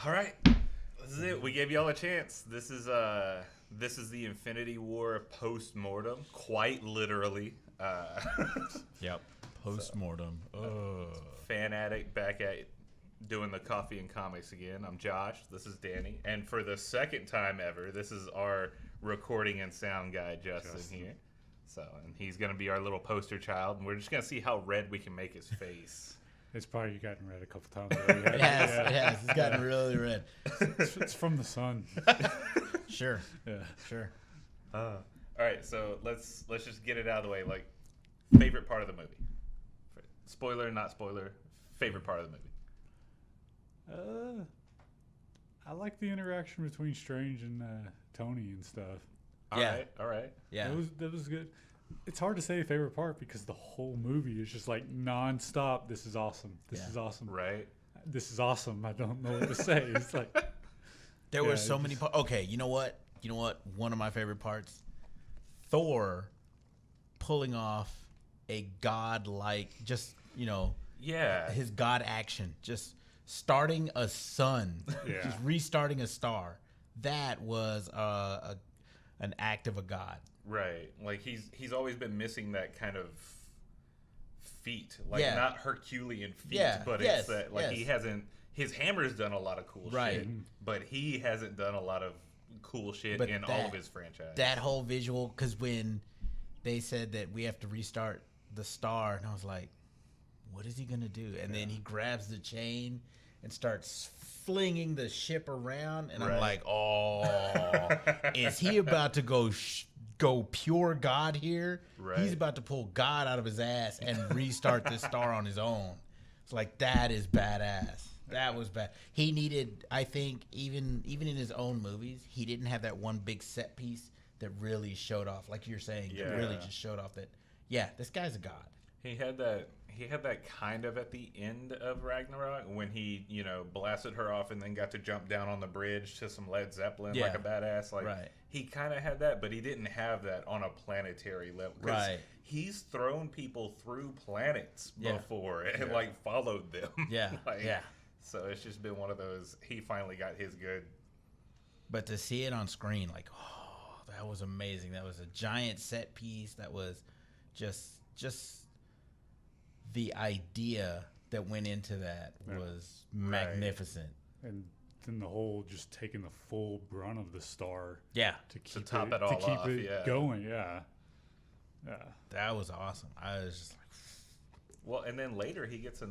All right, this is it. We gave y'all a chance. This is the Infinity War post-mortem, quite literally. Yep. Post-mortem. Fan addict back at doing the coffee and comics again. I'm Josh. This is Danny, and for the second time ever, this is our recording and sound guy Justin here. So, and he's gonna be our little poster child, and we're just gonna see how red we can make his face. It's probably gotten red a couple times already. It has. It's gotten really red. It's from the sun. Sure. Yeah. Sure. All right, so let's just get it out of the way. Like, favorite part of the movie. Spoiler, not spoiler. Favorite part of the movie. I like the interaction between Strange and Tony and stuff. All right. Yeah. That was good. It's hard to say favorite part because the whole movie is just like nonstop. This is awesome. This is awesome. Right. This is awesome. I don't know what to say. It's like There were so many parts. Okay, you know what? One of my favorite parts, Thor pulling off a god-like, just his god action, just starting a sun, just restarting a star. That was an act of a god. Right. Like he's always been missing that kind of feat. Like not Herculean feat, but it's that like he hasn't his hammer's done a lot of cool shit, but he hasn't done a lot of cool shit in all of his franchise. That whole visual, because when they said that we have to restart the star, and I was like, what is he going to do? And then he grabs the chain and starts flinging the ship around, and I'm like, oh, is he about to go pure God here? Right. He's about to pull God out of his ass and restart this star on his own. It's like, that is badass. That was bad. He needed, I think, even in his own movies, he didn't have that one big set piece that really showed off, like you're saying, that really just showed off that, this guy's a god. He had that kind of at the end of Ragnarok when he, blasted her off and then got to jump down on the bridge to some Led Zeppelin like a badass. Like he kind of had that, but he didn't have that on a planetary level. Right. He's thrown people through planets before and like followed them. Yeah. So it's just been one of those. He finally got his good. But to see it on screen, like, oh, that was amazing. That was a giant set piece. That was just the idea that went into that was magnificent. And then the whole just taking the full brunt of the star. Yeah. To top it all off. Going. Yeah. That was awesome. I was just like, well, and then later he gets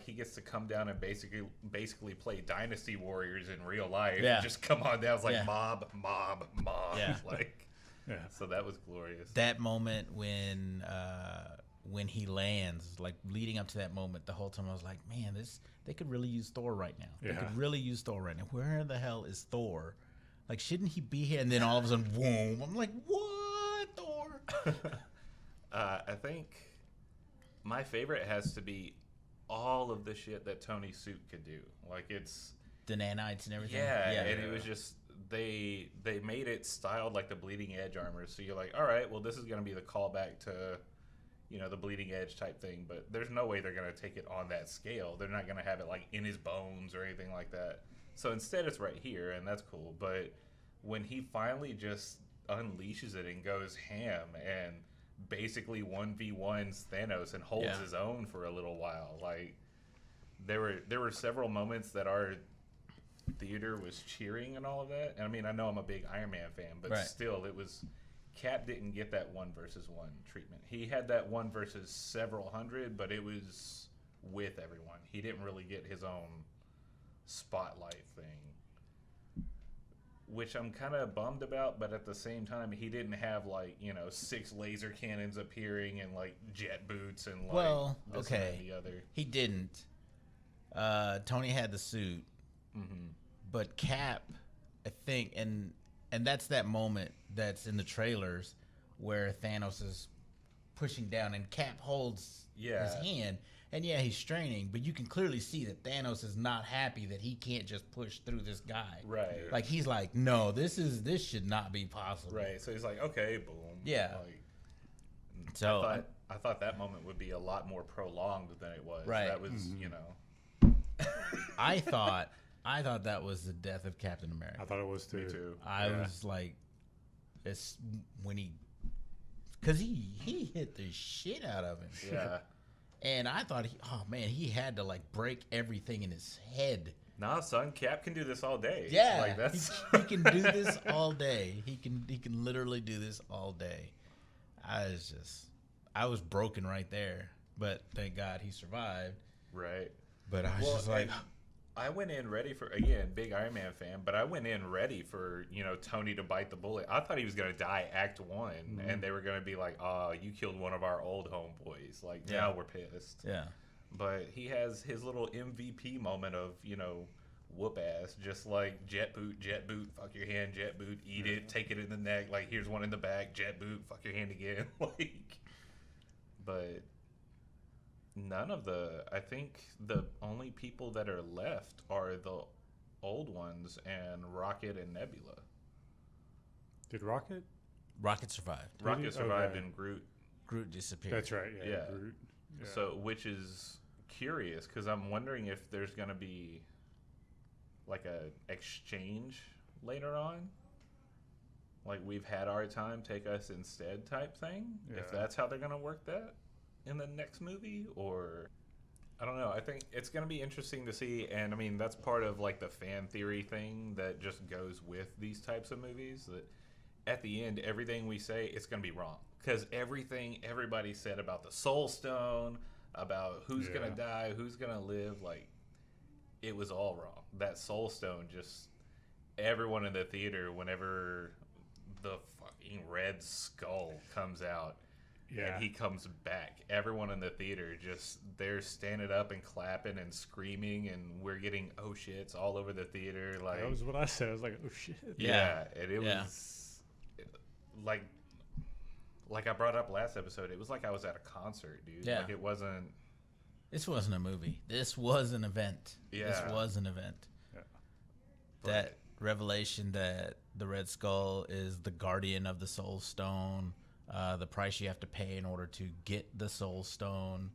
he gets to come down and basically play Dynasty Warriors in real life. Yeah. Just come on down. It's like mob. Yeah. So that was glorious. That moment when he lands, like leading up to that moment, the whole time I was like, man, they could really use Thor right now. They could really use Thor right now. Where the hell is Thor? Like, shouldn't he be here? And then all of a sudden, boom! I'm like, what, Thor? I think my favorite has to be all of the shit that Tony's suit could do. Like, it's the nanites and everything. And it was just they made it styled like the Bleeding Edge armor. So you're like, all right, well, this is going to be the callback to the Bleeding Edge type thing, but there's no way they're going to take it on that scale. They're not going to have it like in his bones or anything like that. So instead it's right here, and that's cool. But when he finally just unleashes it and goes ham and basically 1v1s Thanos and holds his own for a little while, like there were several moments that our theater was cheering and all of that. And I mean, I know I'm a big Iron Man fan, but still, it was Cap didn't get that 1 versus 1 treatment. He had that 1 versus several hundred, but it was with everyone. He didn't really get his own spotlight thing, which I'm kind of bummed about. But at the same time, he didn't have 6 laser cannons appearing and like jet boots and this and the other. He didn't. Tony had the suit, but Cap, I think, and that's that moment that's in the trailers where Thanos is pushing down and Cap holds his hand, and he's straining, but you can clearly see that Thanos is not happy that he can't just push through this guy. Right. Like, he's like, no, this should not be possible. Right. So he's like, okay, boom. Yeah. So I thought that moment would be a lot more prolonged than it was. Right. That was, I thought I thought that was the death of Captain America. I thought it was too. Me too. I was like, it's when because he hit the shit out of him. Yeah. And I thought, he had to like break everything in his head. Nah, son, Cap can do this all day. Yeah, Like that's he can do this all day. He can literally do this all day. I was broken right there, but thank God he survived. right. But I was just like, and I went in ready for, again, big Iron Man fan, but I went in ready for, Tony to bite the bullet. I thought he was going to die Act 1, and they were going to be like, oh, you killed one of our old homeboys. Like, now we're pissed. yeah. But he has his little MVP moment of, whoop ass, just like jet boot, fuck your hand, jet boot, eat it, take it in the neck. Like, here's one in the back, jet boot, fuck your hand again. Like, but I think the only people that are left are the old ones and Rocket and Nebula. Did Rocket? Rocket survived. Rocket survived Okay. and Groot disappeared. That's right. Yeah. Yeah. Groot. Yeah. So, which is curious because I'm wondering if there's going to be like a exchange later on. Like, we've had our time, take us instead type thing. Yeah. If that's how they're going to work that in the next movie, or I don't know. I think it's going to be interesting to see. And I mean, that's part of like the fan theory thing that just goes with these types of movies, that at the end, everything we say, it's going to be wrong. Because everything everybody said about the Soul Stone, about who's going to die, who's going to live, like, it was all wrong. That Soul Stone, just everyone in the theater, whenever the fucking Red Skull comes out and he comes back, everyone in the theater just, they're standing up and clapping and screaming, and we're getting oh shits all over the theater. Like, that was what I said. I was like, oh shit. yeah, and it was like I brought up last episode, it was like I was at a concert, dude. Yeah. Like, it wasn't. This wasn't a movie. This was an event. Yeah. This was an event. Yeah. That revelation that the Red Skull is the guardian of the Soul Stone, the price you have to pay in order to get the Soul Stone,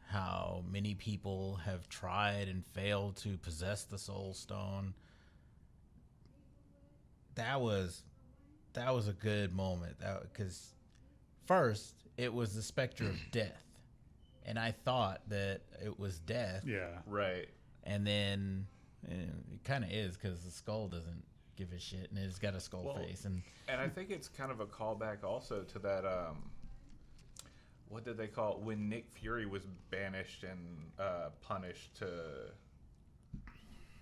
how many people have tried and failed to possess the Soul Stone. That was a good moment. Because first it was the specter of death, and I thought that it was death. Yeah. Right. And then it kind of is, because the skull doesn't give a shit, and it's got a skull face. And I think it's kind of a callback also to that. What did they call it? When Nick Fury was banished and punished to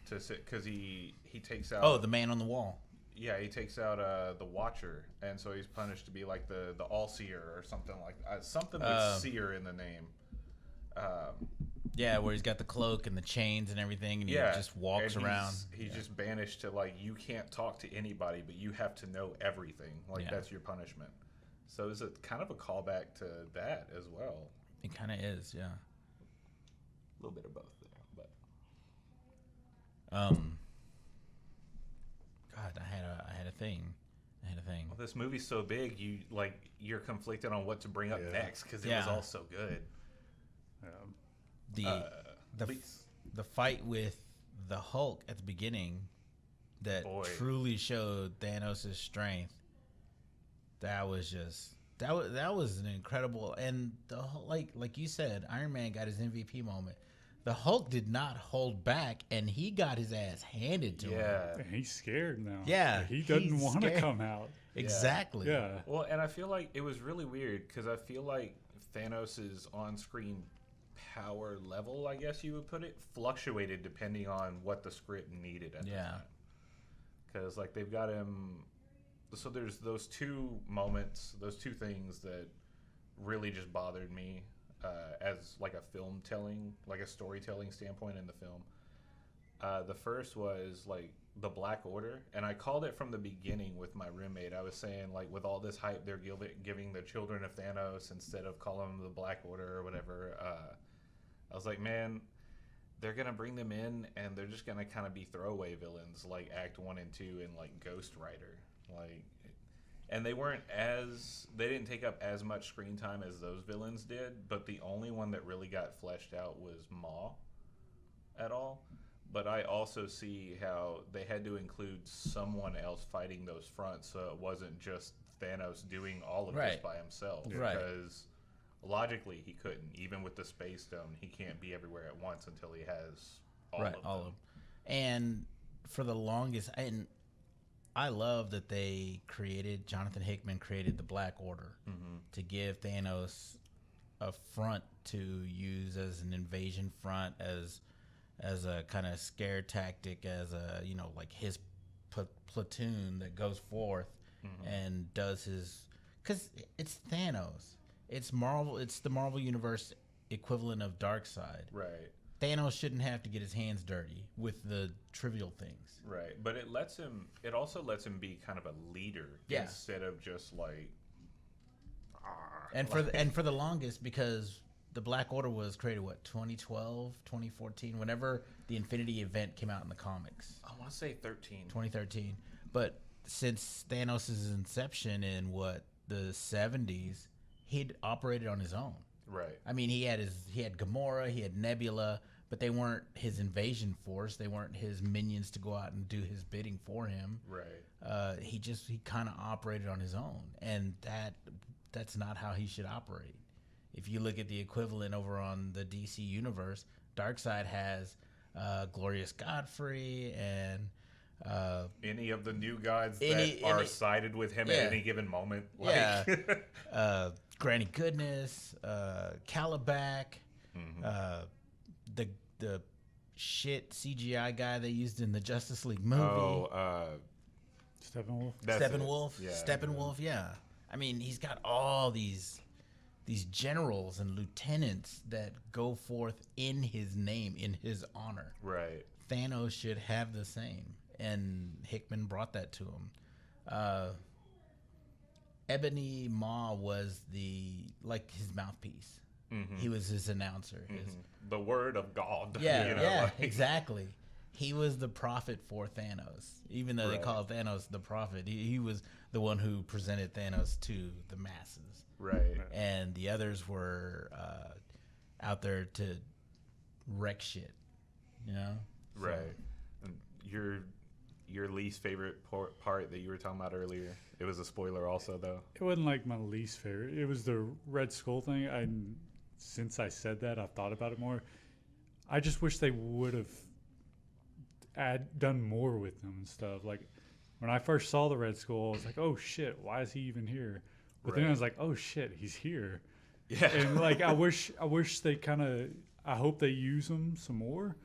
because he takes out. the man on the wall. Yeah, he takes out the Watcher, and so he's punished to be like the All-Seer or something like something with seer in the name. Yeah, where he's got the cloak and the chains and everything, and he just walks and around. He's just banished to, like, you can't talk to anybody, but you have to know everything. Like, that's your punishment. So is it kind of a callback to that as well? It kind of is, yeah. A little bit of both there, but God, I had a thing. well, this movie's so big, you're conflicted on what to bring up next because it was all so good. The fight with the Hulk at the beginning that truly showed Thanos' strength. That was an incredible, and the like you said, Iron Man got his MVP moment. The Hulk did not hold back, and he got his ass handed to him. And he's scared now. Yeah, he doesn't want to come out. Exactly. Yeah. Well, and I feel like it was really weird because I feel like Thanos' on-screen power level, I guess you would put it, fluctuated depending on what the script needed at the time. Because, like, they've got him. So there's those two moments, those two things that really just bothered me as like a film telling, like a storytelling standpoint in the film. The first was like the Black Order, and I called it from the beginning with my roommate. I was saying, like, with all this hype they're giving the children of Thanos instead of calling them the Black Order or whatever, I was like, man, they're gonna bring them in and they're just gonna kind of be throwaway villains like Act 1 and 2 and like Ghost Rider. Like, and they didn't take up as much screen time as those villains did, but the only one that really got fleshed out was Maw at all. But I also see how they had to include someone else fighting those fronts, so it wasn't just Thanos doing all of this Right. by himself. Right. Because logically, he couldn't. Even with the Space Stone, he can't be everywhere at once until he has all of them. And for the longest, and I love that they created, Jonathan Hickman created the Black Order to give Thanos a front to use as an invasion front, as a kind of scare tactic, as a, you know, like his platoon that goes forth and does his, because it's Thanos, it's Marvel, it's the Marvel Universe equivalent of Darkseid. Right. Thanos shouldn't have to get his hands dirty with the trivial things. Right. But it also lets him be kind of a leader instead of just like. And for the longest, because the Black Order was created, 2012, 2014, whenever the Infinity Event came out in the comics. I want to say 2013. But since Thanos' inception in the 70s, he'd operated on his own. Right. I mean, he had Gamora, he had Nebula, but they weren't his invasion force. They weren't his minions to go out and do his bidding for him. Right. He kind of operated on his own, and that's not how he should operate. If you look at the equivalent over on the DC universe, Darkseid has Glorious Godfrey and any of the new gods that are sided with him at any given moment. Like. Granny Goodness, Calabac, the shit CGI guy they used in the Justice League movie. Steppenwolf. Steppenwolf, yeah. I mean, he's got all these generals and lieutenants that go forth in his name, in his honor. Right. Thanos should have the same, and Hickman brought that to him. Ebony Maw was his mouthpiece. He was his announcer. The word of God. Yeah, exactly. He was the prophet for Thanos. Even though they call Thanos the prophet, he was the one who presented Thanos to the masses. Right. And the others were out there to wreck shit, you know? So. Right. And your least favorite part that you were talking about earlier, it was a spoiler also, though. It wasn't like my least favorite. It was the Red Skull thing. Since I said that, I've thought about it more. I just wish they would have done more with them and stuff. Like, when I first saw the Red Skull, I was like, oh shit, why is he even here? But then I was like, oh shit, he's here. Yeah. And like, I wish they I hope they use him some more.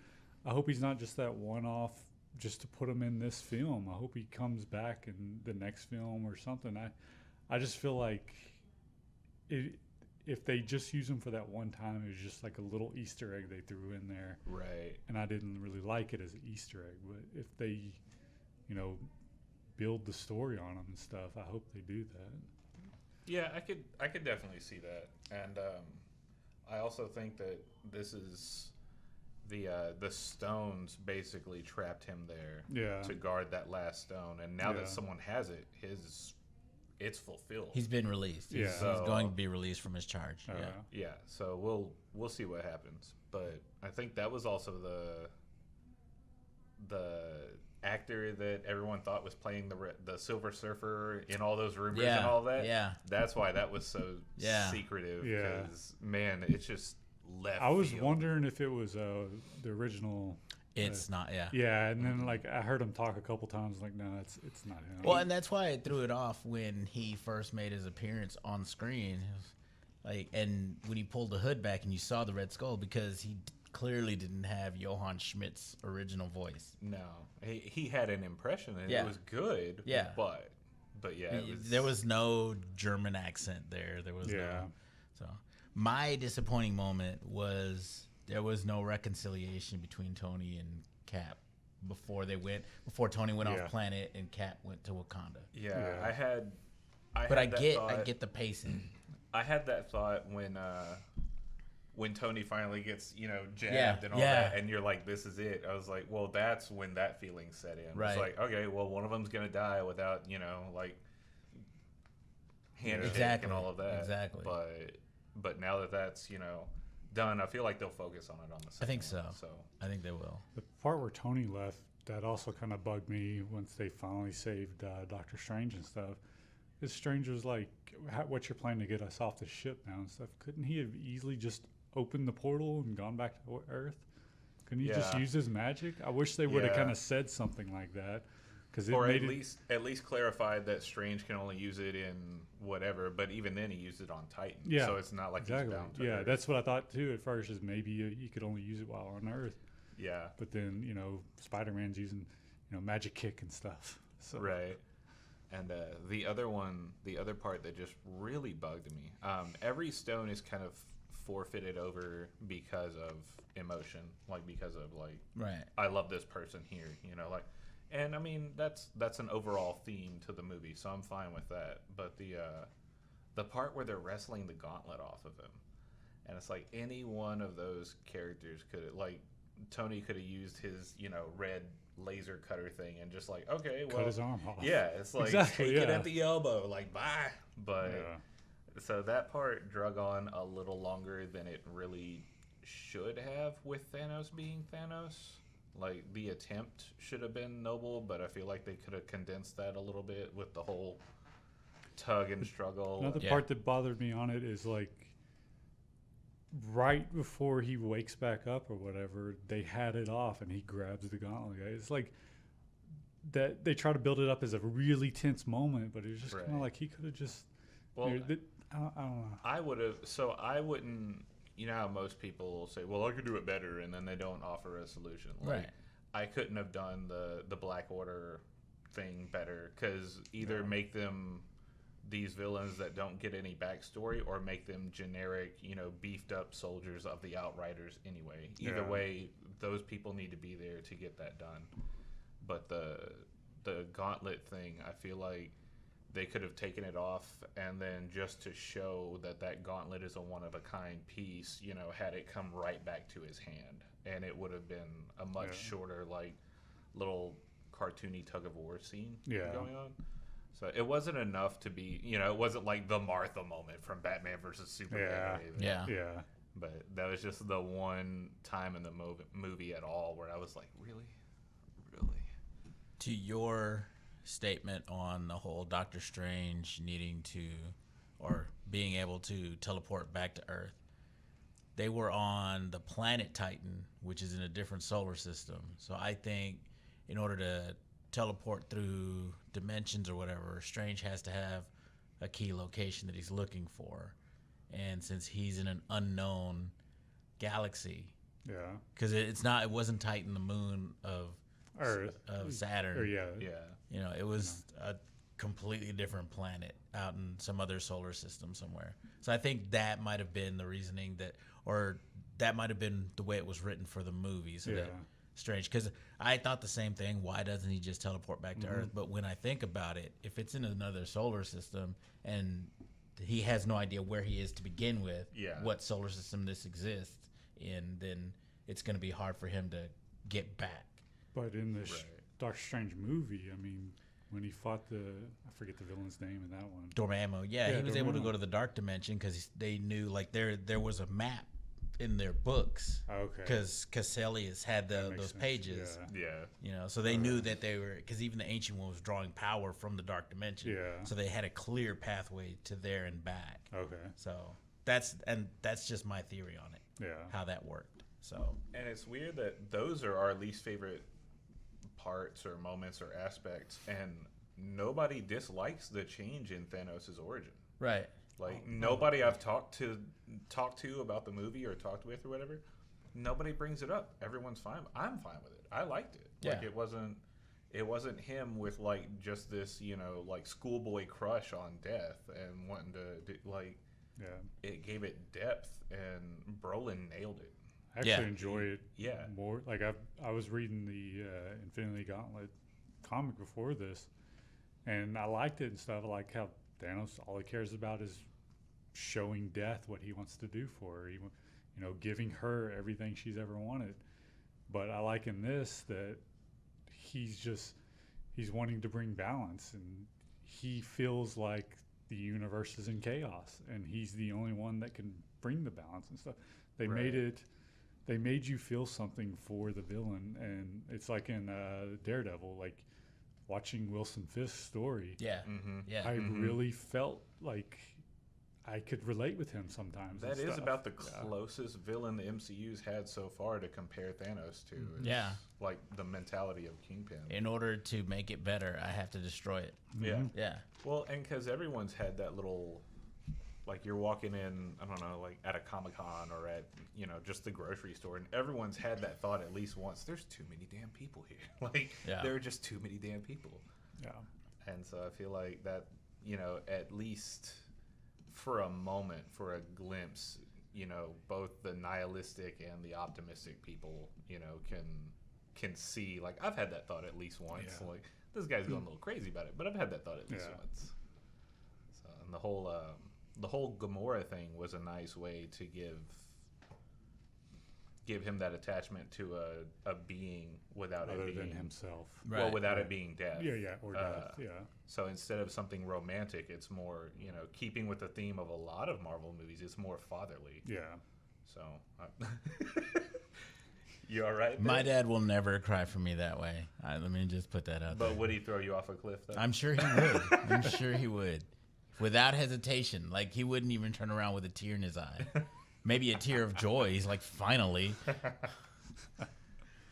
I hope he's not just that one-off just to put him in this film. I hope he comes back in the next film or something. I just feel like if they just use him for that one time, it was just like a little Easter egg they threw in there. Right. And I didn't really like it as an Easter egg. But if they, build the story on him and stuff, I hope they do that. Yeah, I could definitely see that. And I also think that this is the stones basically trapped him there to guard that last stone. And now that someone has it, it's fulfilled. He's been released. He's going to be released from his charge. Yeah. So we'll see what happens. But I think that was also the actor that everyone thought was playing the Silver Surfer in all those rumors and all that. Yeah. That's why that was so secretive. Yeah. Because man, it's just left. I was wondering if it was the original. It's not, yeah. Yeah, and then I heard him talk a couple times, like, no, it's not him. Well, and that's why I threw it off when he first made his appearance on screen. And when he pulled the hood back and you saw the Red Skull, because he clearly didn't have Johann Schmidt's original voice. No, he had an impression and it was good. Yeah, but yeah, there was no German accent there. There was no. So my disappointing moment was there was no reconciliation between Tony and Cap before Tony went off planet and Cap went to Wakanda. Yeah. I get the pacing. I had that thought when Tony finally gets, jabbed and all that, and you're like, this is it. I was like, well, that's when that feeling set in. Right. It's like, okay, well, one of them's going to die without, handshake and all of that. Exactly. But now that's, done, I feel like they'll focus on it on the second I think one, so. I think they will. The part where Tony left, that also kind of bugged me once they finally saved Doctor Strange and stuff. This Strange was like, what's your plan to get us off the ship now and stuff? Couldn't he have easily just opened the portal and gone back to Earth? Couldn't he just use his magic? I wish they would have kind of said something like that. Or at least clarified that Strange can only use it in whatever, but even then he used it on Titan. Yeah, so it's not like he's bound to Earth. That's what I thought too at first, is maybe he could only use it while on Earth. Yeah. But then, Spider-Man's using, magic kick and stuff. So. Right. And the other part that just really bugged me, every stone is kind of forfeited over because of emotion, like because of right. I love this person here, and I mean that's an overall theme to the movie, so I'm fine with that. But the part where they're wrestling the gauntlet off of him, and it's like any one of those characters could, like Tony could have used his red laser cutter thing and just cut his arm off. Yeah, it's like take it at the elbow, like bye. But so that part drug on a little longer than it really should have with Thanos being Thanos. Like the attempt should have been noble, but I feel like they could have condensed that a little bit with the whole tug and struggle. Another part that bothered me on it is like right before he wakes back up or whatever, they had it off and he grabs the gauntlet. It's like that they try to build it up as a really tense moment, but it was just kind of like he could have just. Well, I don't know. I would have. So I wouldn't. You know how most people say, "Well, I could do it better," and then they don't offer a solution. Like, right. I couldn't have done the Black Order thing better, because either make them these villains that don't get any backstory, or make them generic, beefed up soldiers of the Outriders anyway. Either way, those people need to be there to get that done. But the gauntlet thing, I feel like they could have taken it off, and then just to show that gauntlet is a one-of-a-kind piece, had it come right back to his hand. And it would have been a much shorter, little cartoony tug-of-war scene going on. So it wasn't enough to be, it wasn't like the Martha moment from Batman versus Superman. Yeah. But that was just the one time in the movie at all where I was like, really? Really? To your statement on the whole Doctor Strange needing to, or being able to teleport back to Earth, they were on the planet Titan, which is in a different solar system. So I think in order to teleport through dimensions or whatever, Strange has to have a key location that he's looking for. And since he's in an unknown galaxy, because it wasn't Titan, the moon of Earth, of Saturn. It was a completely different planet out in some other solar system somewhere. So I think that might have been the reasoning that might have been the way it was written for the movie. So that Strange, because I thought the same thing. Why doesn't he just teleport back to Earth? But when I think about it, if it's in another solar system and he has no idea where he is to begin with, what solar system this exists in, then it's going to be hard for him to get back. But in the Doctor Strange movie, I mean, when he fought I forget the villain's name in that one. Dormammu. Yeah, he was able to go to the dark dimension because they knew there was a map in their books. Okay. Because Casselius had those pages. Yeah. So they knew that they were, because even the Ancient One was drawing power from the dark dimension. Yeah. So they had a clear pathway to there and back. Okay. So that's just my theory on it. Yeah. How that worked. So. And it's weird that those are our least favorite parts or moments or aspects, and nobody dislikes the change in Thanos' origin. Right. Like nobody I've talked to about the movie or talked with or whatever, nobody brings it up. Everyone's fine. I'm fine with it. I liked it. Yeah. Like it wasn't him with like just this, like schoolboy crush on death and wanting to do, it gave it depth, and Brolin nailed it. I actually enjoy it Yeah. more. Like I was reading the Infinity Gauntlet comic before this, and I liked it and stuff. I like how Thanos, all he cares about is showing death what he wants to do for her. He, giving her everything she's ever wanted. But I like in this that he's wanting to bring balance, and he feels like the universe is in chaos, and he's the only one that can bring the balance and stuff. They Right. made it. They made you feel something for the villain, and it's like in Daredevil, like watching Wilson Fisk's story. Yeah. Mm-hmm. Yeah. I Mhm. really felt like I could relate with him sometimes. That and is stuff. about the Yeah. closest villain the MCU's had so far to compare Thanos to. Is Yeah. Like the mentality of Kingpin. In order to make it better, I have to destroy it. Yeah. Mhm. Yeah. Well, and because everyone's had that little, like you're walking in, I don't know, like at a Comic-Con or at, just the grocery store, and everyone's had that thought at least once. There's too many damn people here. Like, Yeah. there are just too many damn people. Yeah. And so I feel like that, at least for a moment, for a glimpse, both the nihilistic and the optimistic people, can see. Like, I've had that thought at least once. Yeah. Like, this guy's going a little crazy about it, but I've had that thought at least Yeah. once. So, and the whole Gamora thing was a nice way to give him that attachment to a being without Other it being than himself. Right. well, without Yeah. it being death. Yeah. Or death. Yeah. So instead of something romantic, it's more, keeping with the theme of a lot of Marvel movies, it's more fatherly. Yeah. So, you all right? My there? dad will never cry for me that way. Let me just put that out But there. would he throw you off a cliff, though? I'm sure he would. I'm sure he would. Without hesitation. Like, he wouldn't even turn around with a tear in his eye. Maybe a tear of joy. He's like, finally.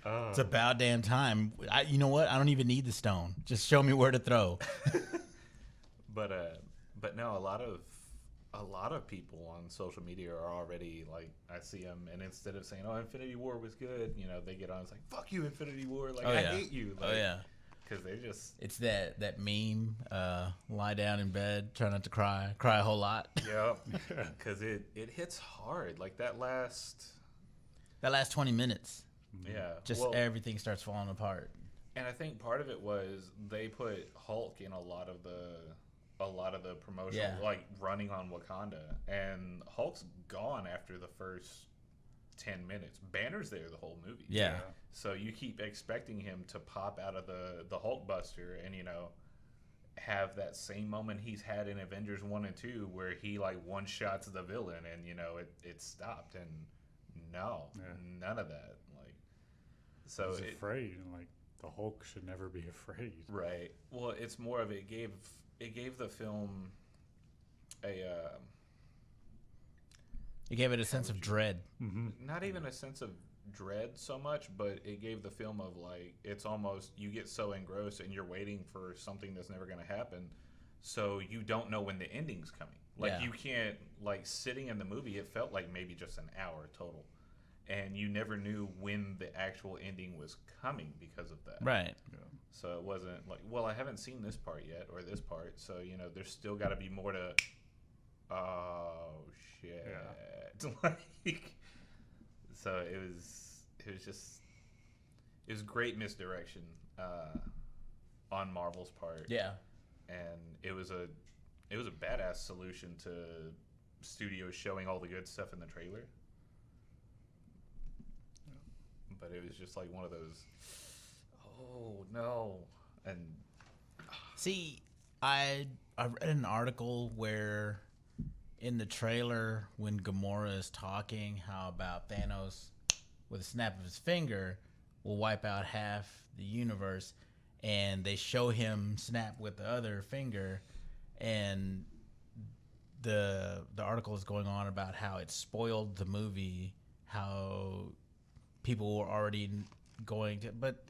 It's about damn time. You know what? I don't even need the stone. Just show me where to throw. But no, a lot of people on social media are already like, I see them, and instead of saying, "Oh, Infinity War was good," they get on. It's like, "Fuck you, Infinity War!" Like, Oh, I yeah. hate you. Like, Oh, yeah. because they just It's that meme, lie down in bed, try not to cry a whole lot. yeah, because it hits hard. Like that last 20 minutes, yeah, just well, everything starts falling apart. and I think part of it was they put Hulk in a lot of the promotional, Yeah. like running on Wakanda, and Hulk's gone after the first 10 minutes. Banner's there the whole movie. Yeah. So you keep expecting him to pop out of the Hulk Buster and have that same moment he's had in Avengers 1 and 2 where he like one shots the villain and it stopped, and none of that. Like, so He's afraid, and like the Hulk should never be afraid. right. Well, it's more of it gave the film It gave it a sense of dread. Mm-hmm. not even a sense of dread so much, but it gave the film of like, it's almost, you get so engrossed and you're waiting for something that's never going to happen, so you don't know when the ending's coming. Like, Yeah. you can't, like, sitting in the movie, it felt like maybe just an hour total, and you never knew when the actual ending was coming because of that. Right. Yeah. So it wasn't like, well, I haven't seen this part yet or this part, so there's still got to be more to, oh shit. Like, so it was great misdirection on Marvel's part. Yeah. And it was a badass solution to studios showing all the good stuff in the trailer. But it was just like one of those, oh no. And See, I read an article where in the trailer when Gamora is talking, how about Thanos with a snap of his finger will wipe out half the universe, and they show him snap with the other finger, and the article is going on about how it spoiled the movie, how people were already going to, but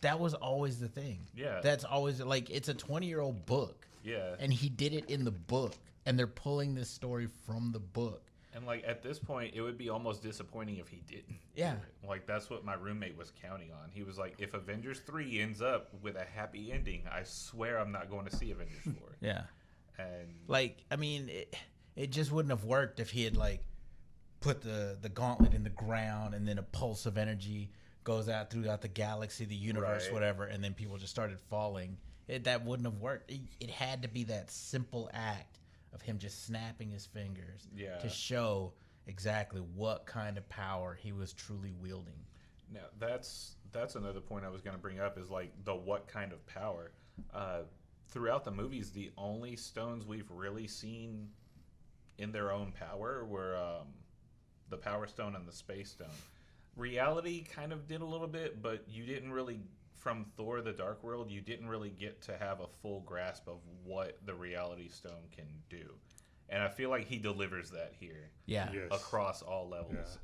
that was always the thing. Yeah. That's always, like, it's a 20-year-old book. yeah. And he did it in the book. And they're pulling this story from the book. And like at this point, it would be almost disappointing if he didn't. Yeah. do it. Like that's what my roommate was counting on. He was like, if Avengers 3 ends up with a happy ending, I swear I'm not going to see Avengers 4. Yeah. And Like, I mean, it just wouldn't have worked if he had, like, put the gauntlet in the ground and then a pulse of energy goes out throughout the galaxy, the universe, Right. whatever, and then people just started falling. That wouldn't have worked. It had to be that simple act of him just snapping his fingers Yeah. to show exactly what kind of power he was truly wielding. now that's another point I was going to bring up is like the what kind of power. Throughout the movies, the only stones we've really seen in their own power were the Power Stone and the Space Stone. Reality kind of did a little bit, but you didn't really, from Thor: The Dark World, you didn't really get to have a full grasp of what the Reality Stone can do. And I feel like he delivers that here. Yeah. Yes. Across all levels,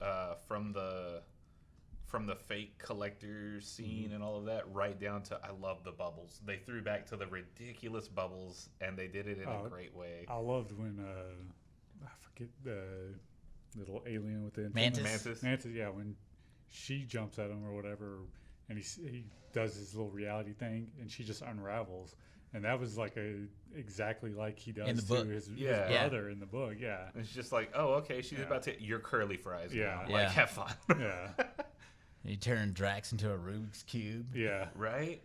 from the fake collector scene and all of that, right down to I love the bubbles. They threw back to the ridiculous bubbles, and they did it in a great way. I loved when I forget the little alien with the Mantis? Mantis, yeah, when she jumps at him or whatever, and he does his little reality thing, and she just unravels. And that was like exactly like he does In the to book. his Yeah. brother in the book. Yeah, It's just like, oh, okay, she's Yeah. about to. You're curly fries. Yeah. now. Like, Yeah. have fun. yeah, He turned Drax into a Rubik's Cube. yeah. Right?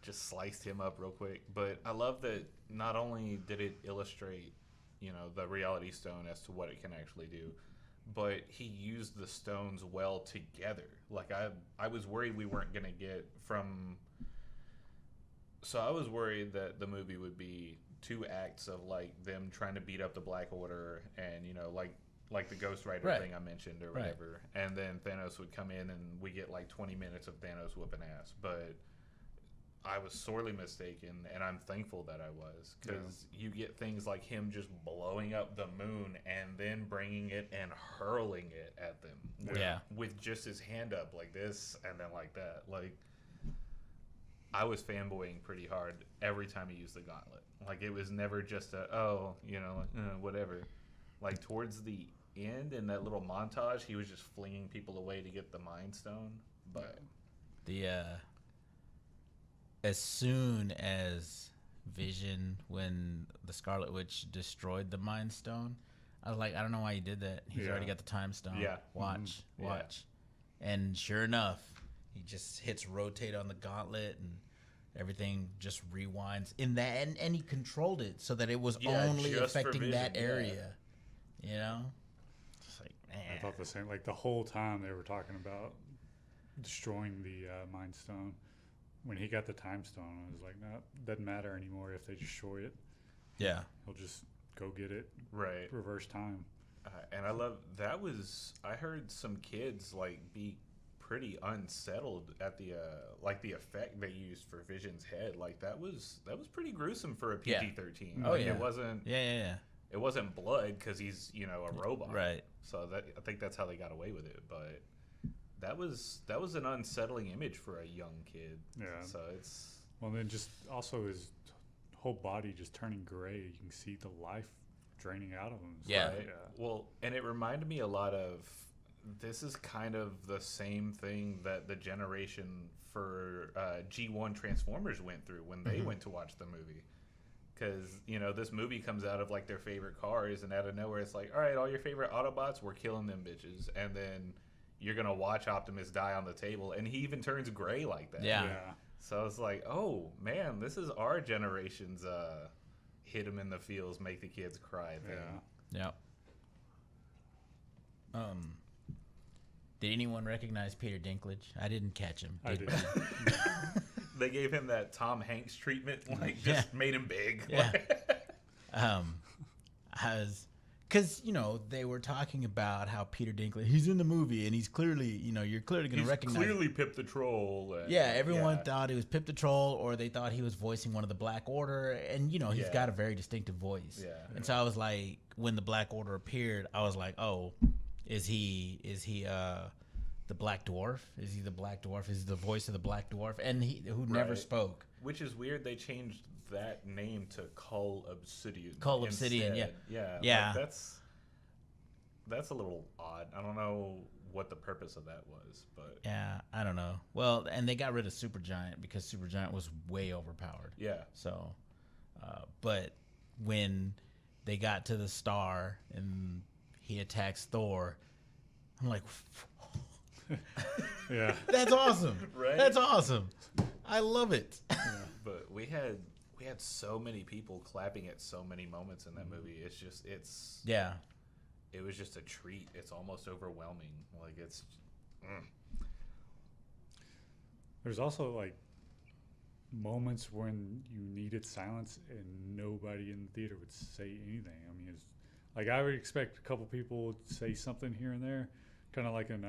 Just sliced him up real quick. But I love that not only did it illustrate, the Reality Stone as to what it can actually do, but he used the stones well together. Like, I was worried we weren't going to get from... So I was worried that the movie would be 2 acts of, like, them trying to beat up the Black Order and, like the Ghost Rider Right. thing I mentioned or Right. whatever. And then Thanos would come in and we get, like, 20 minutes of Thanos whooping ass. But I was sorely mistaken, and I'm thankful that I was. Because you get things like him just blowing up the moon and then bringing it and hurling it at them. Yeah. With just his hand up like this and then like that. Like... I was fanboying pretty hard every time he used the gauntlet. Like, it was never just whatever. Like, towards the end in that little montage, he was just flinging people away to get the Mind Stone. But As soon as Vision, when the Scarlet Witch destroyed the Mind Stone, I was like, I don't know why you did that. He's Yeah. already got the Time Stone. Yeah. Watch. Yeah. And sure enough, he just hits rotate on the gauntlet and everything just rewinds in that, and he controlled it so that it was only just for affecting that Vision, area. It's like, man. I thought the same. Like the whole time they were talking about destroying the Mind Stone. When he got the Time Stone, I was like, no, doesn't matter anymore if they destroy it. Yeah. He'll just go get it, right. reverse time. And I love that I heard some kids like be pretty unsettled at the the effect they used for Vision's head. Like that was pretty gruesome for a PG-13. Oh, yeah. It wasn't. Yeah. It wasn't blood because he's a robot. Right. So I think that's how they got away with it. But that was an unsettling image for a young kid. Yeah. So it's Well, then just also his whole body just turning gray. You can see the life draining out of him. Yeah. right? Well, and it reminded me a lot of. This is kind of the same thing that the generation for G1 Transformers went through when they went to watch the movie. Because, this movie comes out of, like, their favorite cars, and out of nowhere it's like, all right, all your favorite Autobots, we're killing them bitches. And then you're going to watch Optimus die on the table, and he even turns gray like that. Yeah. So I was like, oh, man, this is our generation's hit him in the feels, make the kids cry thing. Yeah. Yeah. Did anyone recognize Peter Dinklage? I didn't catch him. I Did- did. They gave him that Tom Hanks treatment, like, just made him big. Yeah. Because they were talking about how Peter Dinklage, he's in the movie and he's clearly, you're clearly going to He's recognize. clearly Pip the Troll. And, Yeah, everyone thought he was Pip the Troll, or they thought he was voicing one of the Black Order, and he's Yeah. got a very distinctive voice. Yeah. And so I was like, when the Black Order appeared, I was like, oh, is he the Black Dwarf? Is he the Black Dwarf? Is he the voice of the Black Dwarf? And who never Right. spoke. Which is weird. They changed that name to Cull Obsidian. Cull Obsidian, instead. Yeah. Yeah. Like, that's a little odd. I don't know what the purpose of that was, but Yeah, I don't know. Well, and they got rid of Supergiant because Supergiant was way overpowered. yeah. So, but when they got to the star and he attacks Thor, I'm like, Yeah. that's awesome. Right? That's awesome. I love it. But we had so many people clapping at so many moments in that movie. It's just Yeah. it was just a treat. It's almost overwhelming. Like it's There's also like moments when you needed silence and nobody in the theater would say anything. I mean, it's Like I would expect a couple people to say something here and there, kind of like in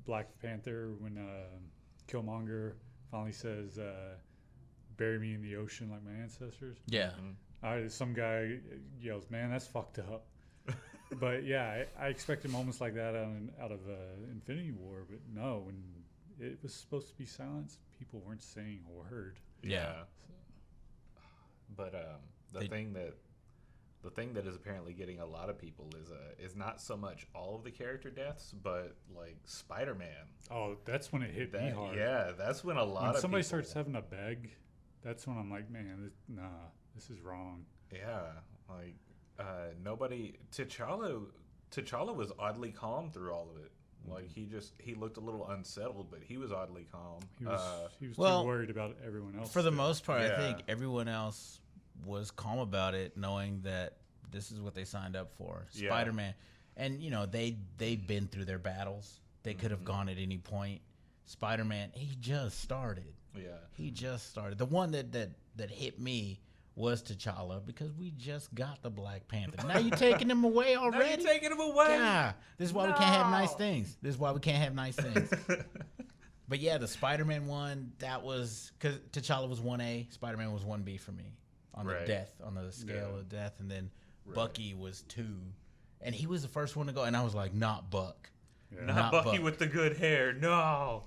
Black Panther when Killmonger finally says, "Bury me in the ocean like my ancestors." Yeah. Some guy yells, "Man, that's fucked up." But yeah, I expected moments like that out of Infinity War, but no, when it was supposed to be silence, people weren't saying a word. Yeah. But the thing that is apparently getting a lot of people is not so much all of the character deaths, but like Spider-Man. Oh, that's when it hit me hard. Yeah, that's when a lot When of somebody people, starts having to beg, that's when I'm like, man, this is wrong. Yeah, like nobody. T'Challa was oddly calm through all of it. Like he looked a little unsettled, but he was oddly calm. He was well, too worried about everyone else. For the too. most part, I Yeah. think everyone else was calm about it, knowing that this is what they signed up for. Yeah. Spider-Man, and you know they've been through their battles. They could have gone at any point. Spider-Man, he just started. Yeah, He just started. The one that hit me was T'Challa because we just got the Black Panther. Now you're taking him away now already. you're taking him away. Yeah, this is why we can't have nice No. things. This is why we can't have nice things. But yeah, the Spider-Man one, that was because T'Challa was 1A, Spider-Man was 1B for me on the Right. death, on the scale Yeah. of death, and then Right. Bucky was 2, and he was the first one to go, and I was like, not Buck, Yeah. Not Not Bucky Buck. with the good hair. No,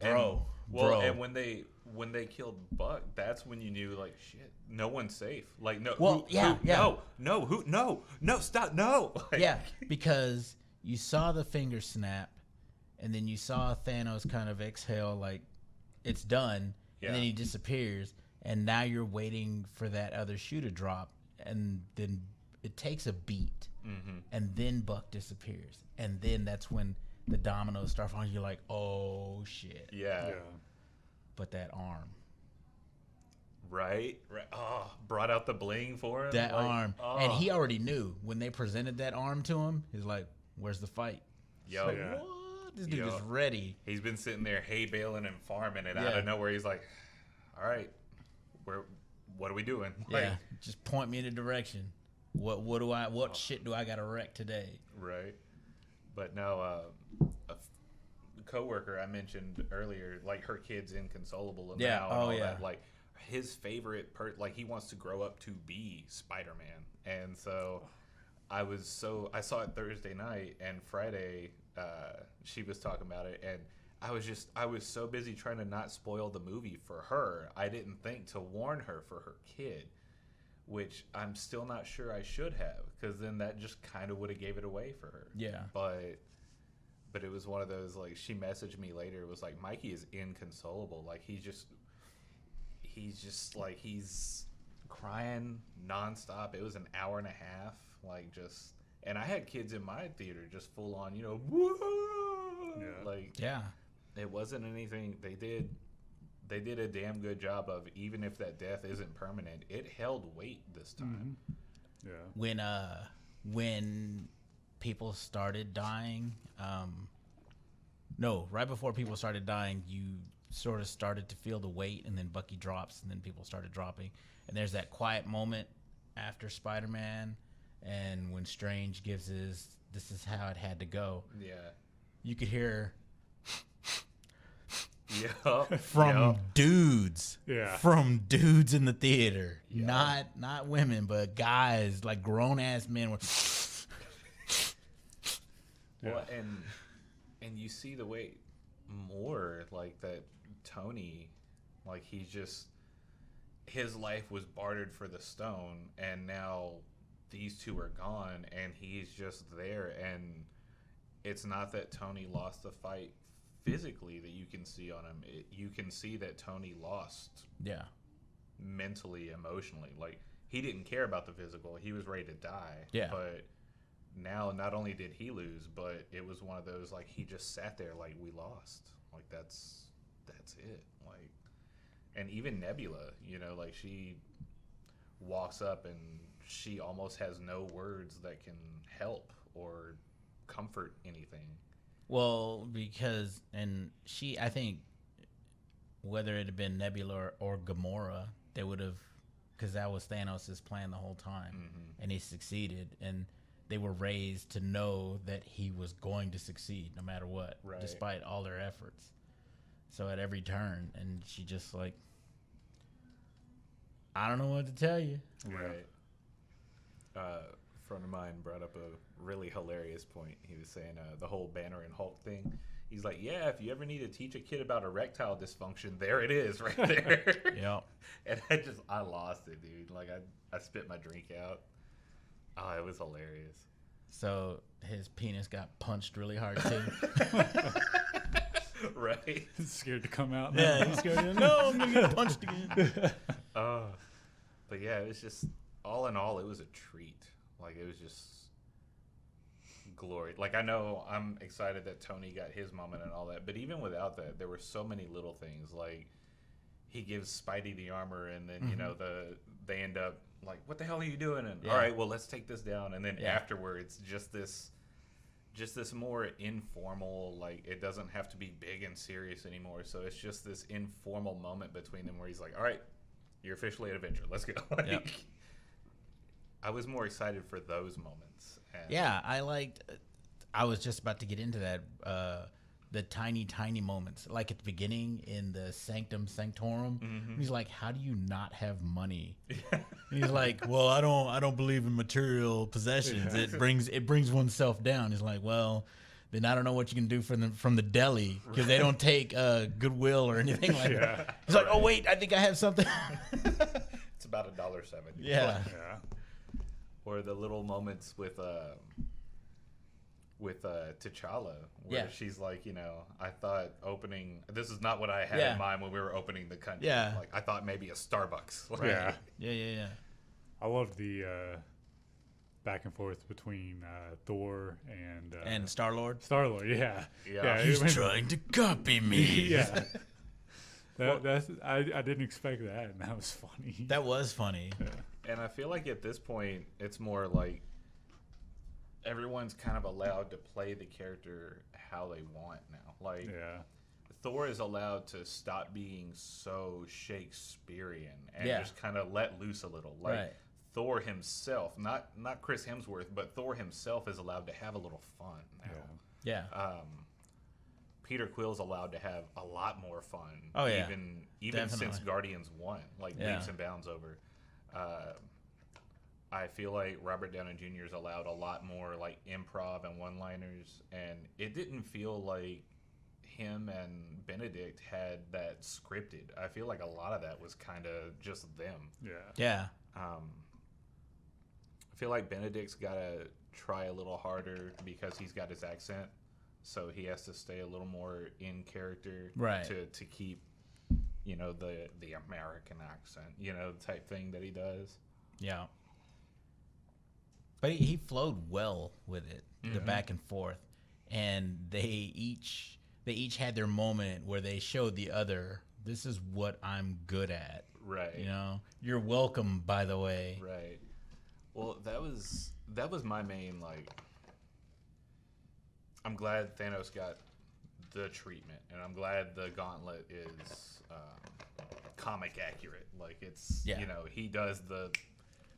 bro. Well, bro. and when they killed Buck, that's when you knew like shit. No one's safe. Like no. Well, yeah. No, stop. No. Like, Yeah, because you saw the finger snap, and then you saw Thanos kind of exhale like it's done, Yeah. and then he disappears, and now you're waiting for that other shoe to drop, and then it takes a beat, and then Buck disappears, and then that's when the dominoes start falling. You're like, oh shit! Yeah. Yeah. But that arm, Right. Oh, brought out the bling for him. that like, arm, oh. and he already knew when they presented that arm to him. He's like, "Where's the fight?" Yo, Like, Yeah. what? This dude Yo. is ready. he's been sitting there hay baling and farming, and out Yeah. of nowhere he's like, "All right, what are we doing?" Like, Yeah, just point me in a direction. What shit do I got to wreck today? Right. But no, coworker I mentioned earlier, like her kid's inconsolable and Yeah, now and oh, all yeah. that. Like his favorite like he wants to grow up to be Spider-Man, and so I saw it Thursday night, and Friday she was talking about it, and I was so busy trying to not spoil the movie for her, I didn't think to warn her for her kid, which I'm still not sure I should have, because then that just kind of would have gave it away for her. Yeah. But it was one of those, like, she messaged me later. It was like, Mikey is inconsolable. Like, he's crying nonstop. It was an hour and a half. Like, just, and I had kids in my theater just full on, whoa! Yeah. Like, Yeah. it wasn't anything. They did a damn good job of, even if that death isn't permanent, it held weight this time. Yeah. When people started dying, no, right before people started dying, you sort of started to feel the weight, and then Bucky drops, and then people started dropping, and there's that quiet moment after Spider-Man, and when Strange gives this is how it had to go. Yeah. You could hear Yeah. from dudes. Yeah. From dudes in the theater. Yeah. Not women, but guys, like grown ass men were Well, and you see the way more like that Tony, like his life was bartered for the stone, and now these two are gone, and he's just there, and it's not that Tony lost the fight physically that you can see on him. You can see that Tony lost Yeah. mentally, emotionally. Like, he didn't care about the physical. He was ready to die. Yeah. But now, not only did he lose, but it was one of those, like, he just sat there like, we lost. Like, that's it. Like, and even Nebula, like, she walks up and she almost has no words that can help or comfort anything. Well, because I think whether it had been Nebula or Gamora, they would have, because that was Thanos' plan the whole time, and he succeeded. And they were raised to know that he was going to succeed no matter what, Right. despite all their efforts. So at every turn, and she just like, I don't know what to tell you. Right. A friend of mine brought up a really hilarious point. He was saying the whole Banner and Hulk thing. He's like, yeah, if you ever need to teach a kid about erectile dysfunction, there it is right there. Yep. And I lost it, dude. Like, I spit my drink out. Oh, it was hilarious. So his penis got punched really hard too. Right? Scared to come out. Yeah, he's scared. No, I'm gonna get punched again. But yeah, it was just, all in all, it was a treat. Like, it was just glory. Like, I know I'm excited that Tony got his moment and all that, but even without that, there were so many little things. Like, he gives Spidey the armor, and then, you know, they end up like, what the hell are you doing? And all right, well, let's take this down. And then afterwards, just this more informal, like, it doesn't have to be big and serious anymore. So it's just this informal moment between them where he's like, all right, you're officially an Avenger. Let's go. Like, I was more excited for those moments. And Yeah, I was just about to get into that. The tiny moments, like at the beginning in the Sanctum Sanctorum. He's like, how do you not have money? He's like, well, I don't believe in material possessions. It brings oneself down. He's like, well, then I don't know what you can do from the deli, because they don't take Goodwill or anything like that. He's like, oh wait, I think I have something. It's about $1.70. Yeah. Or the little moments with T'Challa, where she's like, you know, I thought this is not what I had in mind when we were opening the country. Yeah. Like, I thought maybe a Starbucks. Like, Yeah. I love the back and forth between Thor and Star-Lord. Star-Lord. Yeah. He's trying to copy me. Yeah. I didn't expect that, and that was funny. That was funny. And I feel like at this point, it's more like everyone's kind of allowed to play the character how they want now. Like, Thor is allowed to stop being so Shakespearean and just kind of let loose a little. Like, Thor himself, not Chris Hemsworth, but Thor himself is allowed to have a little fun now. Yeah. Peter Quill's allowed to have a lot more fun. Oh, yeah. Even since Guardians 1, like, leaps and bounds over. I feel like Robert Downey Jr. is allowed a lot more, like, improv and one-liners, and it didn't feel like him and Benedict had that scripted. I feel like a lot of that was kind of just them. Yeah. I feel like Benedict's got to try a little harder because he's got his accent, so he has to stay a little more in character to keep, you know, the American accent, you know, type thing that he does. Yeah. But he flowed well with it, the back and forth, and they each had their moment where they showed the other, this is what I'm good at. Right. You know, you're welcome, by the way. Right. Well, that was my main, like, I'm glad Thanos got the treatment, and I'm glad the gauntlet is comic accurate. Like, it's, you know, he does the,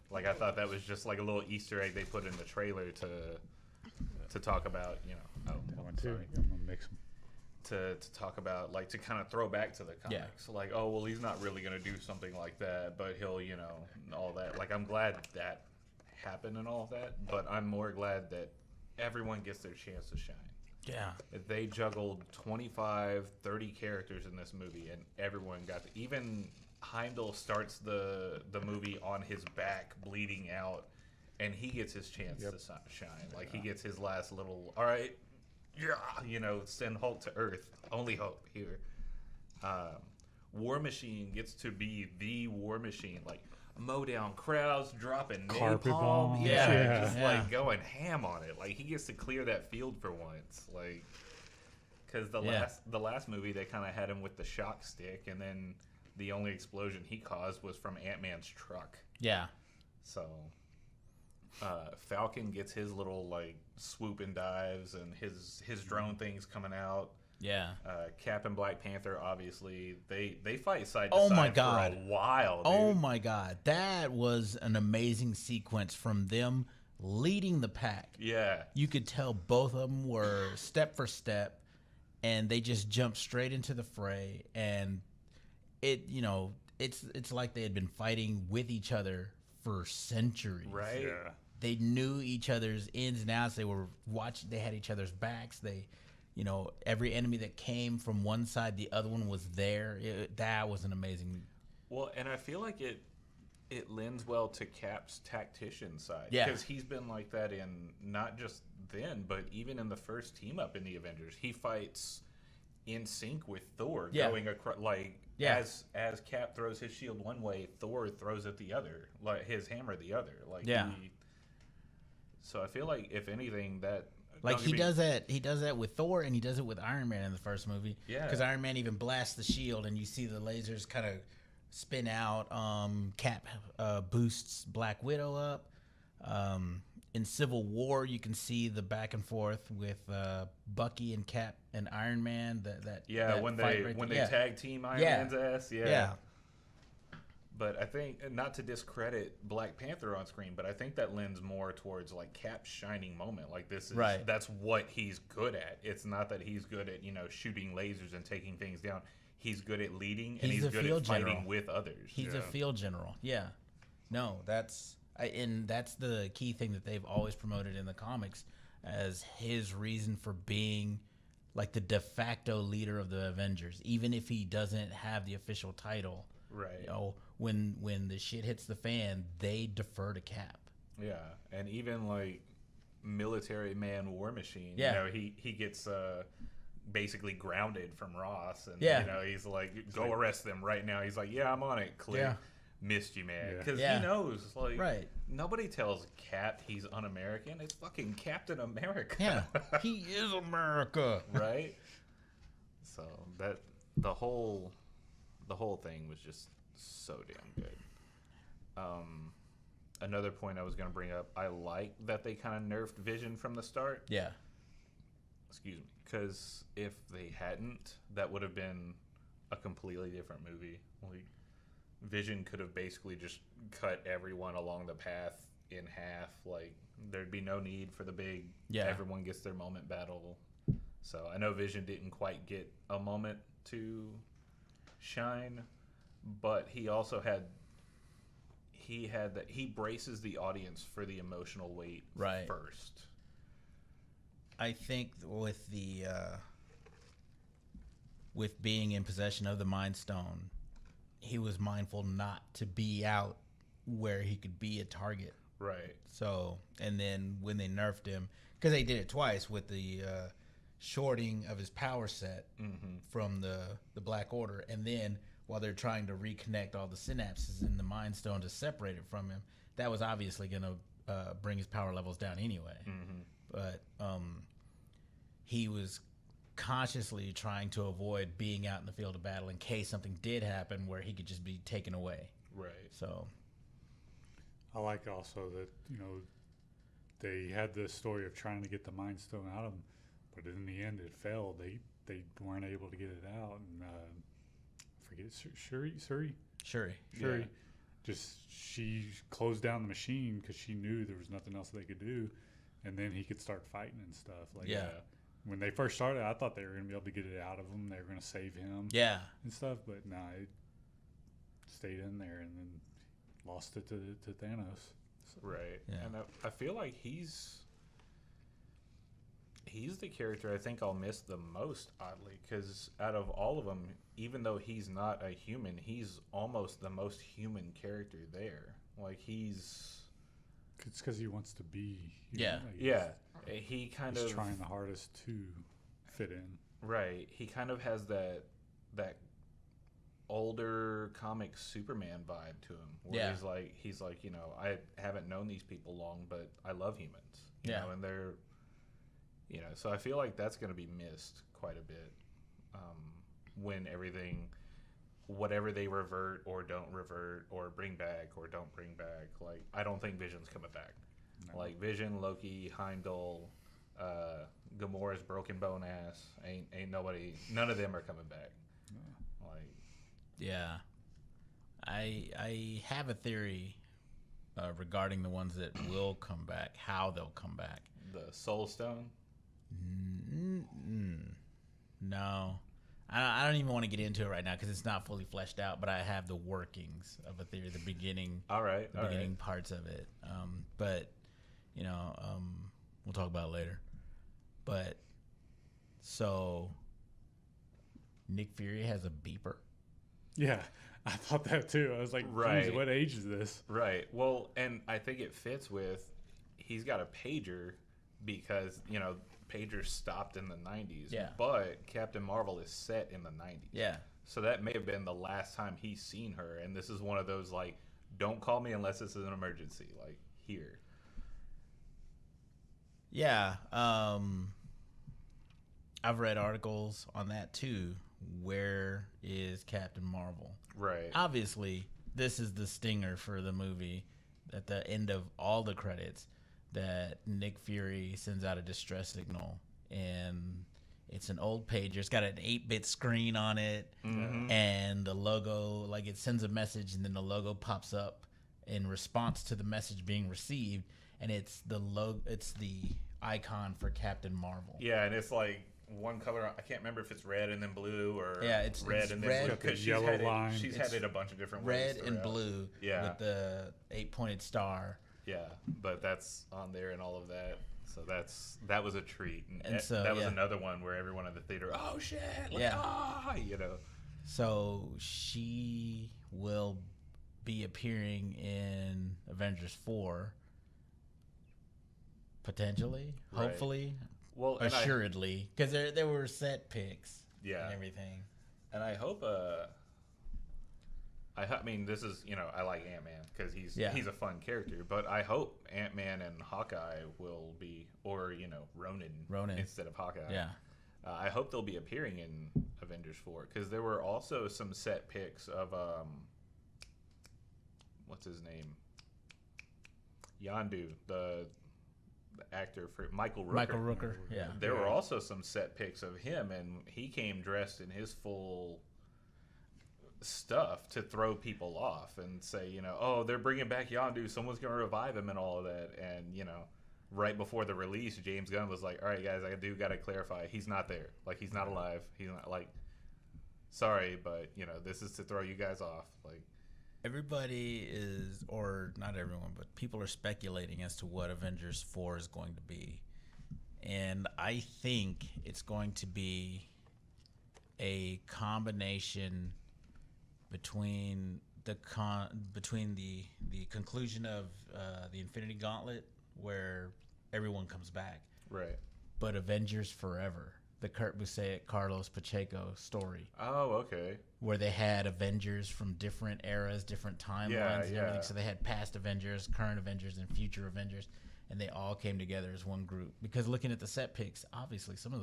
like, I thought that was just like a little Easter egg they put in the trailer to talk about, you know. Oh, One, two. I'm gonna mix them. To talk about, like, to kind of throw back to the comics. Like, oh, well, he's not really going to do something like that, but he'll, you know, all that. Like, I'm glad that happened and all that, but I'm more glad that everyone gets their chance to shine. Yeah. They juggled 25, 30 characters in this movie, and everyone got to, even Heimdall starts the movie on his back, bleeding out, and he gets his chance to shine. Like, he gets his last little, all right, you know, send Hulk to Earth. Only hope here. War Machine gets to be the War Machine. Like, mow down crowds, dropping Carpet napalm. bombs. Just like going ham on it. Like, he gets to clear that field for once. Like, because the last movie they kind of had him with the shock stick, and then the only explosion he caused was from Ant-Man's truck. Yeah. So Falcon gets his little, like, swoop and dives, and his drone things coming out. Yeah. Cap and Black Panther, obviously, they fight side to side for a while. Dude. Oh my God, that was an amazing sequence from them, leading the pack. Yeah. You could tell both of them were step for step, and they just jumped straight into the fray. And it's like they had been fighting with each other for centuries. Right. Yeah. They knew each other's ins and outs. They were watching. They had each other's backs. They, every enemy that came from one side, the other one was there. That was an amazing. Well, and I feel like it lends well to Cap's tactician side. Yeah. Because he's been like that in not just then, but even in the first team up in the Avengers. He fights in sync with Thor, going across as Cap throws his shield one way, Thor throws it the other, like his hammer the other. So I feel like if anything that he does that with Thor, and he does it with Iron Man in the first movie. Yeah. Because Iron Man even blasts the shield, and you see the lasers kind of spin out. Cap boosts Black Widow up. In Civil War, you can see the back and forth with Bucky and Cap and Iron Man. When they tag team Iron Man's ass. Yeah. But I think, not to discredit Black Panther on screen, but I think that lends more towards like Cap's shining moment. Like this is that's what he's good at. It's not that he's good at shooting lasers and taking things down. He's good at leading, and he's good at fighting with others. He's a field general. Yeah. No, that's the key thing that they've always promoted in the comics as his reason for being like the de facto leader of the Avengers, even if he doesn't have the official title. Right. When the shit hits the fan, they defer to Cap. Yeah, and even like military man War Machine. Yeah. He gets basically grounded from Ross, and he's like, go arrest them right now. He's like, yeah, I'm on it. Click. Yeah. Missed you, man. Because he knows, nobody tells Cap he's un-American. It's fucking Captain America. Yeah, he is America. Right? So that the whole thing was just so damn good. Another point I was going to bring up, I like that they kind of nerfed Vision from the start. Yeah. Excuse me. Because if they hadn't, that would have been a completely different movie. Like, Vision could have basically just cut everyone along the path in half. Like, there'd be no need for the big everyone gets their moment battle. So I know Vision didn't quite get a moment to shine, but he also had that he braces the audience for the emotional weight first. I think with being in possession of the Mind Stone, he was mindful not to be out where he could be a target. Right. So, and then when they nerfed him, because they did it twice with the shorting of his power set from the Black Order, and then while they're trying to reconnect all the synapses in the Mind Stone to separate it from him, that was obviously going to bring his power levels down anyway. But he was consciously trying to avoid being out in the field of battle in case something did happen where he could just be taken away. Right. So I like also that, they had the story of trying to get the Mind Stone out of him, but in the end it failed. They weren't able to get it out, and forget Shuri. Yeah. Just she closed down the machine because she knew there was nothing else they could do, and then he could start fighting and stuff. When they first started, I thought they were going to be able to get it out of him. They were going to save him. Yeah. And stuff, but no, it stayed in there and then lost it to Thanos. So. Right. Yeah. And I feel like he's the character I think I'll miss the most, oddly, because out of all of them, even though he's not a human, he's almost the most human character there. Like, he's... It's because he wants to be human. He kind he's of... trying the hardest to fit in. Right. He kind of has that older comic Superman vibe to him, where he's like, I haven't known these people long, but I love humans. You know, and they're... so I feel like that's going to be missed quite a bit when everything, whatever they revert or don't revert or bring back or don't bring back. Like, I don't think Vision's coming back. No. Like, Vision, Loki, Heimdall, Gamora's broken bone ass, ain't nobody, none of them are coming back. No. Like, yeah, I have a theory regarding the ones that will come back, how they'll come back. The Soul Stone. No, I don't even want to get into it right now because it's not fully fleshed out. But I have the workings of a theory, the beginning, All right. parts of it. But we'll talk about it later. But so Nick Fury has a beeper. Yeah, I thought that too. I was like, Right. "Geez, what age is this?" Right. Well, and I think it fits with he's got a pager because, pagers stopped in the 90s. Yeah. But Captain Marvel is set in the 90s. Yeah. So that may have been the last time he's seen her. And this is one of those, like, don't call me unless it's an emergency. Like, here. Yeah. I've read articles on that too. Where is Captain Marvel? Right. Obviously, this is the stinger for the movie. At the end of all the credits, that Nick Fury sends out a distress signal, and it's an old pager. It's got an 8-bit screen on it, and the logo, like it sends a message, and then the logo pops up in response to the message being received, and it's the icon for Captain Marvel. Yeah, and it's like one color. I can't remember if it's red and then blue or it's red and then red. blue. Got the Because she's yellow had line. She's had it a bunch of different ways. Red and throughout. blue with the 8-pointed star. Yeah, but that's on there and all of that. So that was a treat. And so, that was another one where everyone in the theater, oh shit, So she will be appearing in Avengers 4, potentially, Right. hopefully, Well, and assuredly, because there were set pics Yeah. and everything. And I hope I mean, this is, I like Ant-Man because he's a fun character, but I hope Ant-Man and Hawkeye will be, or, Ronan instead of Hawkeye. Yeah. I hope they'll be appearing in Avengers 4 because there were also some set pics of, what's his name? Yondu, the actor for Michael Rooker. Michael Rooker, yeah. There were also some set pics of him, and he came dressed in his full stuff to throw people off and say, oh, they're bringing back Yondu, someone's going to revive him and all of that. And, right before the release, James Gunn was like, all right, guys, I do got to clarify. He's not there. Like, he's not alive. He's not, like, sorry, but, this is to throw you guys off. Like, Everybody is, or not everyone, but people are speculating as to what Avengers 4 is going to be. And I think it's going to be a combination between the conclusion of the Infinity Gauntlet, where everyone comes back, right. but Avengers Forever, the Kurt Busiek, Carlos Pacheco story. Oh, okay. Where they had Avengers from different eras, different timelines, and everything. So they had past Avengers, current Avengers, and future Avengers, and they all came together as one group. Because looking at the set pics, obviously some of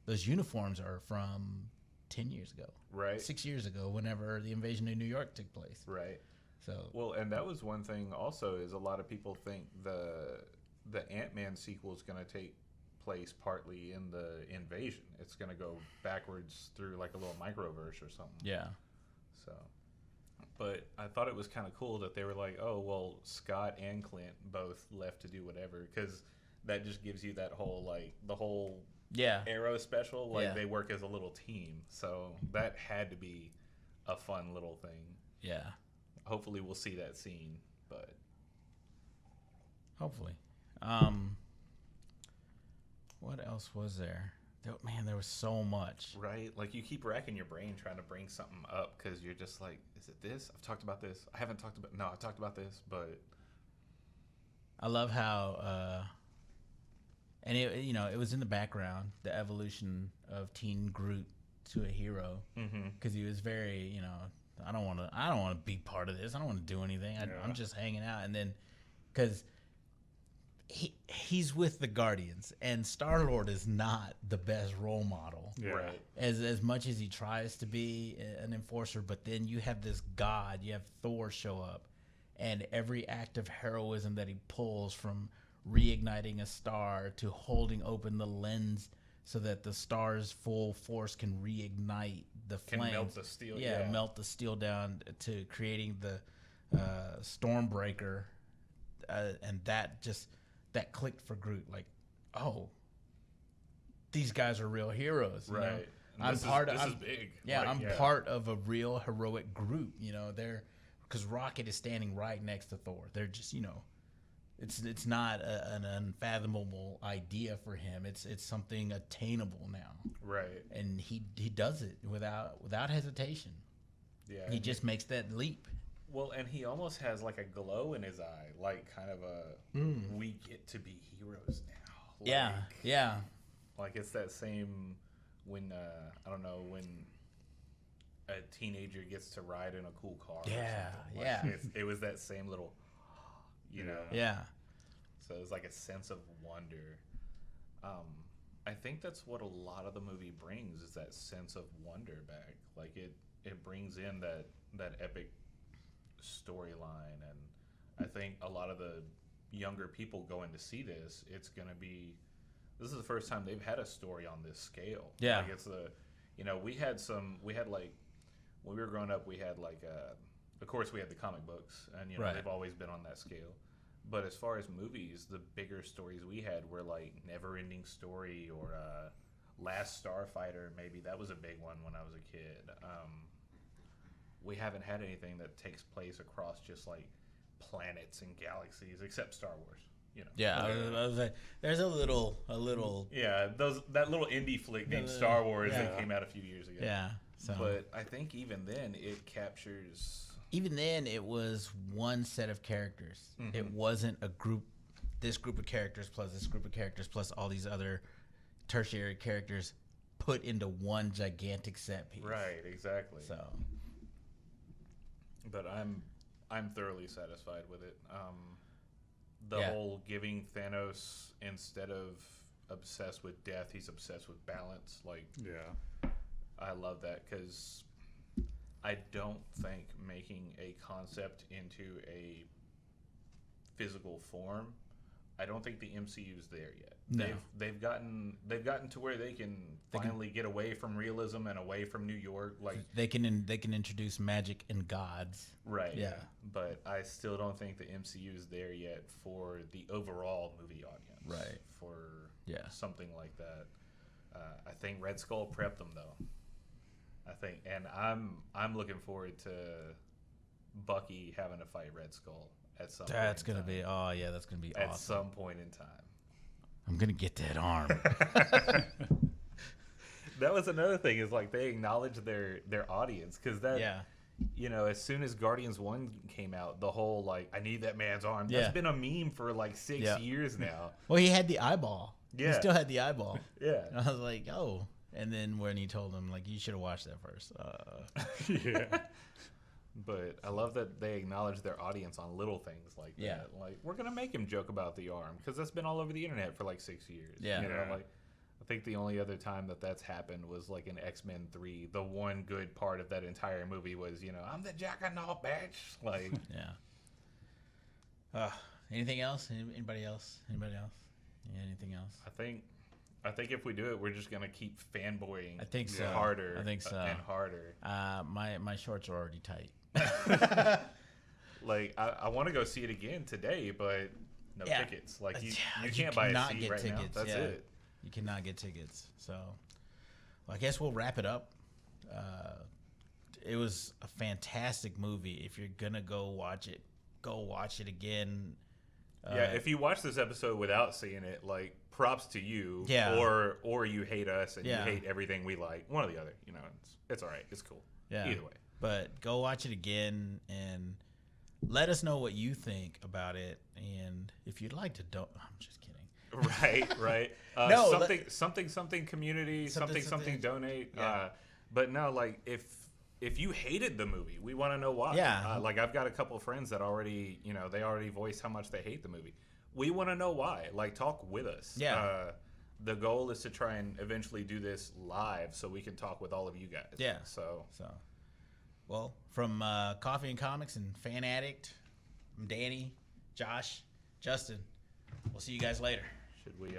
those uniforms are from 10 years ago, right? 6 years ago, whenever the invasion of New York took place, right? So well, and that was one thing also is a lot of people think the Ant-Man sequel is going to take place partly in the invasion. It's going to go backwards through like a little microverse or something. Yeah. So, but I thought it was kind of cool that they were like, oh, well, Scott and Clint both left to do whatever, because that just gives you that whole, like, the whole Arrow special. Like, they work as a little team. So that had to be a fun little thing. Yeah. Hopefully we'll see that scene, but. Hopefully. What else was there? Man, there was so much. Right? Like, you keep racking your brain trying to bring something up because you're just like, is it this? I've talked about this. I haven't talked about... No, I've talked about this, but... I love how... and, it was in the background, the evolution of Teen Groot to a hero. Because he was very, I don't want to be part of this. I don't want to do anything. I'm just hanging out. And then... Because... He's with the Guardians, and Star-Lord is not the best role model. Yeah. Right. As much as he tries to be an enforcer, but then you have this god, you have Thor show up, and every act of heroism that he pulls, from reigniting a star to holding open the lens so that the star's full force can reignite the flame. Can melt the steel. Melt the steel down, to creating the Stormbreaker and that clicked for Groot. Like, oh, these guys are real heroes, you know? Right. And I'm this is big. Yeah, Like, I'm part of a real heroic group. You know, because Rocket is standing right next to Thor. They're just, you know, it's not an unfathomable idea for him. It's something attainable now. Right. And he does it without hesitation. Yeah. He just makes that leap. Well, and he almost has like a glow in his eye, like kind of a we get to be heroes now. Like, Yeah. Like it's that same when I don't know, when a teenager gets to ride in a cool car. Yeah, or something. Like, it was that same little, you know. Yeah. So it's like a sense of wonder. I think that's what a lot of the movie brings, is that sense of wonder back. Like it brings in that epic storyline, and I think a lot of the younger people going to see this, this is the first time they've had a story on this scale. Yeah. Like it's we had like when we were growing up, we had like of course we had the comic books, and Right. they've always been on that scale. But as far as movies, the bigger stories we had were like Never Ending Story or Last Starfighter. Maybe that was a big one when I was a kid. We haven't had anything that takes place across just like planets and galaxies, except Star Wars. You know. Yeah, I was like, there's a little. Yeah, that little indie flick named Star Wars yeah. that came out a few years ago. Yeah. So, But I think even then it captures. even then, it was one set of characters. Mhm. It wasn't a group. This group of characters plus this group of characters plus all these other tertiary characters put into one gigantic set piece. Right. Exactly. So. But I'm thoroughly satisfied with it. The Yeah. whole giving Thanos, instead of obsessed with death, he's obsessed with balance. Like, Yeah. I love that, because I don't think making a concept into a physical form, I don't think the MCU's there yet. No. They've gotten to where they can finally get away from realism and away from New York. Like, They can introduce magic and gods. right. Yeah. But I still don't think the MCU is there yet for the overall movie audience. Right. For Yeah. something like that. I think Red Skull prepped them though. And I'm looking forward to Bucky having to fight Red Skull at some. That's point in gonna be. time. Oh yeah, that's gonna be At awesome. some point in time. I'm gonna get that arm. That was another thing, is like they acknowledge their audience, because that Yeah. as soon as Guardians 1 came out, the whole like, I need that man's arm, Yeah. that's been a meme for like 6 Yeah. years now. Well, he had the eyeball. He Yeah. still had the eyeball. Yeah. And I was like, oh. And then when he told him, like, you should have watched that first. Yeah. But I love that they acknowledge their audience on little things like Yeah. that. Like, we're gonna make him joke about the arm, because that's been all over the internet for like 6 years. Yeah. Yeah. Like, I think the only other time that's happened was like in X-Men 3. The one good part of that entire movie was, I'm the Juggernaut, bitch. Like, Yeah. Anything else? Anybody else? Anybody else? Yeah, anything else? I think if we do it, we're just gonna keep fanboying. I think so. Harder. I think so. And harder. My shorts are already tight. Like, I want to go see it again today, but no Yeah. tickets. Like, you You can't buy a cannot seat get right now. tickets, That's yeah. it. You cannot get tickets. So, well, I guess we'll wrap it up. It was a fantastic movie. If you're gonna go watch it again. Yeah, if you watch this episode without seeing it, like, props to you. Yeah. Or you hate us and Yeah. you hate everything we like. One or the other. It's all right. It's cool. Yeah. Either way. But go watch it again and let us know what you think about it. And if you'd like to I'm just kidding. Right. No, something community, something donate. Yeah. But no, like, if you hated the movie, we want to know why. Yeah. Like, I've got a couple of friends that already, they already voiced how much they hate the movie. We want to know why. Like, talk with us. Yeah. The goal is to try and eventually do this live so we can talk with all of you guys. Yeah. So, Well, from Coffee and Comics and Fan Addict, I'm Danny, Josh, Justin. We'll see you guys later. should we